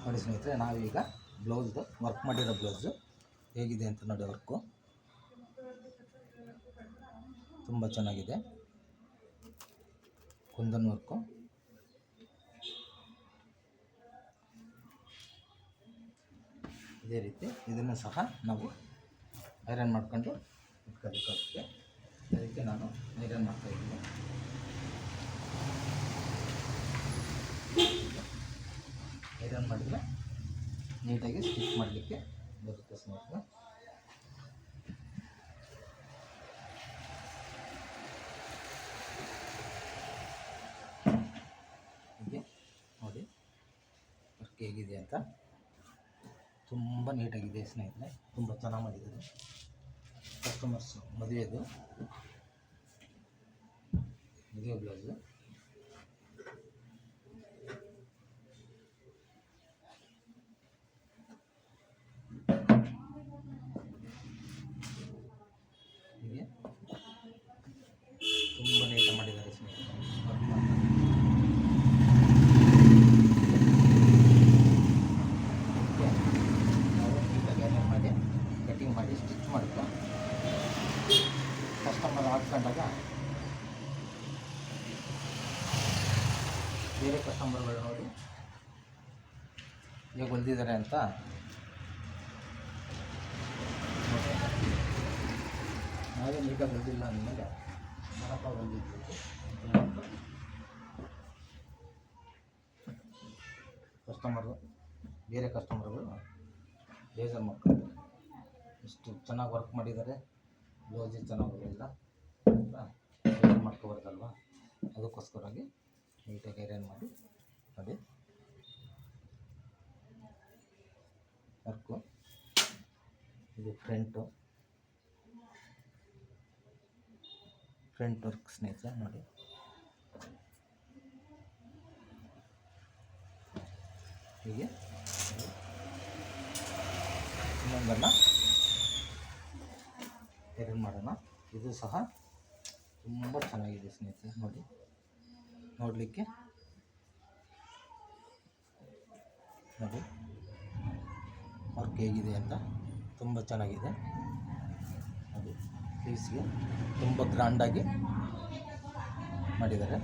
ನೋಡಿ ಸ್ನೇಹಿತರೆ, ನಾವೀಗ ಬ್ಲೌಸ್ದು ವರ್ಕ್ ಮಾಡಿರೋ ಬ್ಲೌಸು ಹೇಗಿದೆ ಅಂತ ನೋಡಿ. ವರ್ಕು ತುಂಬ ಚೆನ್ನಾಗಿದೆ. ಕುಂದನ್ ವರ್ಕು. ಇದೇ ರೀತಿ ಇದನ್ನು ಸಹ ನಾವು ಐರನ್ ಮಾಡ್ಕೊಂಡು ಇಟ್ಕೋಬೇಕಾಗುತ್ತೆ. ಅದಕ್ಕೆ ನಾನು ಐರನ್ ಮಾಡ್ತಾಯಿದ್ದೀನಿ. ಐರನ್ ಮಾಡಿದರೆ ನೀಟಾಗಿ ಸ್ಟಿಚ್ ಮಾಡಲಿಕ್ಕೆ ಬರುತ್ತೆ ಸ್ನೇಹಿತರೆ. ಹೀಗೆ ನೋಡಿ ವರ್ಕ್ ಹೇಗಿದೆ ಅಂತ. ತುಂಬ ನೀಟಾಗಿದೆ ಸ್ನೇಹಿತರೆ, ತುಂಬ ಚೆನ್ನಾಗಿ ಮಾಡಿದ್ದಾರೆ ಕಸ್ಟಮರ್ಸ್. ಮದುವೆ ಬ್ಲೌಸು. ಹೀಗೆ ತುಂಬ ನೀಟಾಗಿ ಮಾಡಿದ್ದಾರೆ ಸ್ನೇಹಿತರೆ. ನಾವು ನೀಟಾಗಿ ಐರನ್ ಮಾಡಿ ಕಟಿಂಗ್ ಮಾಡಿ ಸ್ಟಿಚ್ ಮಾಡ್ಕೊ ಕಸ್ಟಮರ್ ಹಾಕ್ಕೊಂಡಾಗ ಬೇರೆ ಕಸ್ಟಮರ್ಗಳು ನೋಡಿ ಹೇಗೆ ಹೊಲ್ದಿದ್ದಾರೆ ಅಂತ ನಾವೇ ನೀಟಾಗಿ ಹೊಲ್ದಿಲ್ಲ ಅಂದಮೇಲೆ ಮರಪ್ಪ ಹೊಲ್ದಿದ್ವಿ. ಬೇರೆ ಕಸ್ಟಮರ್ಗಳು ಬೇಜಾರು ಮಾಡ್ಕೊಂಡು ಇಷ್ಟು ಚೆನ್ನಾಗಿ ವರ್ಕ್ ಮಾಡಿದ್ದಾರೆ, ಬ್ಲೌಸಿಗೆ ಚೆನ್ನಾಗಿ ಬರೋಲ್ಲ ಅಂತ ಬೇಜಾರು ಮಾಡ್ಕೊಬಾರ್ದಲ್ವ. ಅದಕ್ಕೋಸ್ಕರವಾಗಿ ನೀಟಾಗಿ ಐರನ್ ಮಾಡಿ ನೋಡಿ ವರ್ಕು. ಇದು ಫ್ರಂಟ್ ವರ್ಕ್ ಸ್ನೇಹಿತರೆ ನೋಡಿ. ಹೀಗೆ ಇನ್ನೊಂದನ್ನು ಐರನ್ ಮಾಡೋಣ. ಇದು ಸಹ ತುಂಬ ಚೆನ್ನಾಗಿದೆ ಸ್ನೇಹಿತರೆ ನೋಡಿ. ನೋಡಲಿಕ್ಕೆ ನೋಡಿ ವರ್ಕ್ ಹೇಗಿದೆ ಅಂತ. ತುಂಬ ಚೆನ್ನಾಗಿದೆ ನೋಡಿ. ಸ್ಲೀವ್ಸ್ಗೆ ತುಂಬ ಗ್ರ್ಯಾಂಡಾಗಿ ಮಾಡಿದ್ದಾರೆ.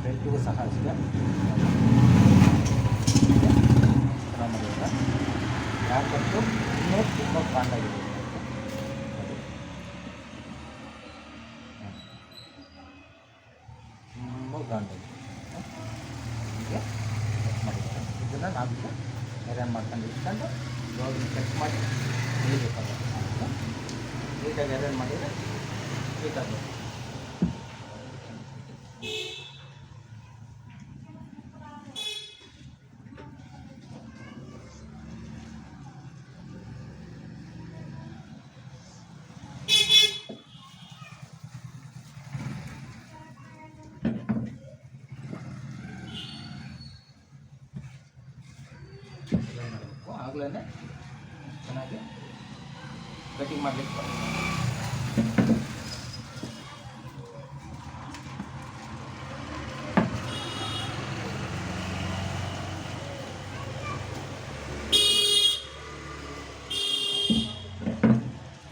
ಫ್ರಂಟಿಗೂ ಸಹ ಅಷ್ಟೇ ಚೆನ್ನಾಗಿ ಮಾಡಿದ್ದಾರೆ. ಯಾಕಂತೂ ಇನ್ನೂ ತುಂಬ ಗ್ರ್ಯಾಂಡಾಗಿದೆ ನೋಡಿ. ತುಂಬ ಗ್ರ್ಯಾಂಡಾಗಿದೆ ಹೀಗೆ ಮಾಡಿದ್ದಾರೆ. ಇದನ್ನು ನಾವೀಗ ಐರನ್ ಮಾಡ್ಕೊಂಡು ಇಟ್ಕೊಂಡು ಬ್ಲೌಸ್ನ ಕಟ್ ಮಾಡಿ ನೀಟಾಗುತ್ತೆ. ನೀಟಾಗಿ ಐರನ್ ಮಾಡಿದರೆ ನೀಟಾಗಿ ಮಾಡಬೇಕು. ಆಗಲೇ ಚೆನ್ನಾಗಿ ಕಟಿಂಗ್ ಮಾಡಲಿಕ್ಕೆ ಬರುತ್ತೆ.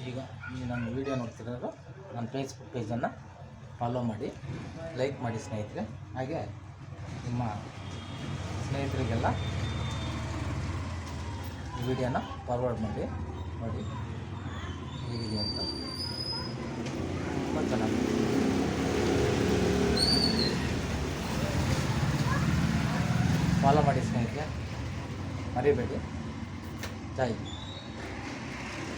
ಈಗ ನನ್ನ ವಿಡಿಯೋ ನೋಡ್ತಿರೋರು ನನ್ನ ಫೇಸ್ಬುಕ್ ಪೇಜನ್ನು ಫಾಲೋ ಮಾಡಿ, ಲೈಕ್ ಮಾಡಿ ಸ್ನೇಹಿತರೆ. ಹಾಗೆ ನಿಮ್ಮ ಸ್ನೇಹಿತರಿಗೆಲ್ಲ ಈ ವಿಡಿಯೋನ ಫಾರ್ವರ್ಡ್ ಮಾಡಿ ನೋಡಿ ಹೇಗಿದೆ ಅಂತ. ತುಂಬ ಚೆನ್ನಾಗಿದೆ. ಫಾಲೋ ಮಾಡಿ ಸ್ನೇಹಿತರೆ, ಮರಿಬೇಡಿ. ಜೈ.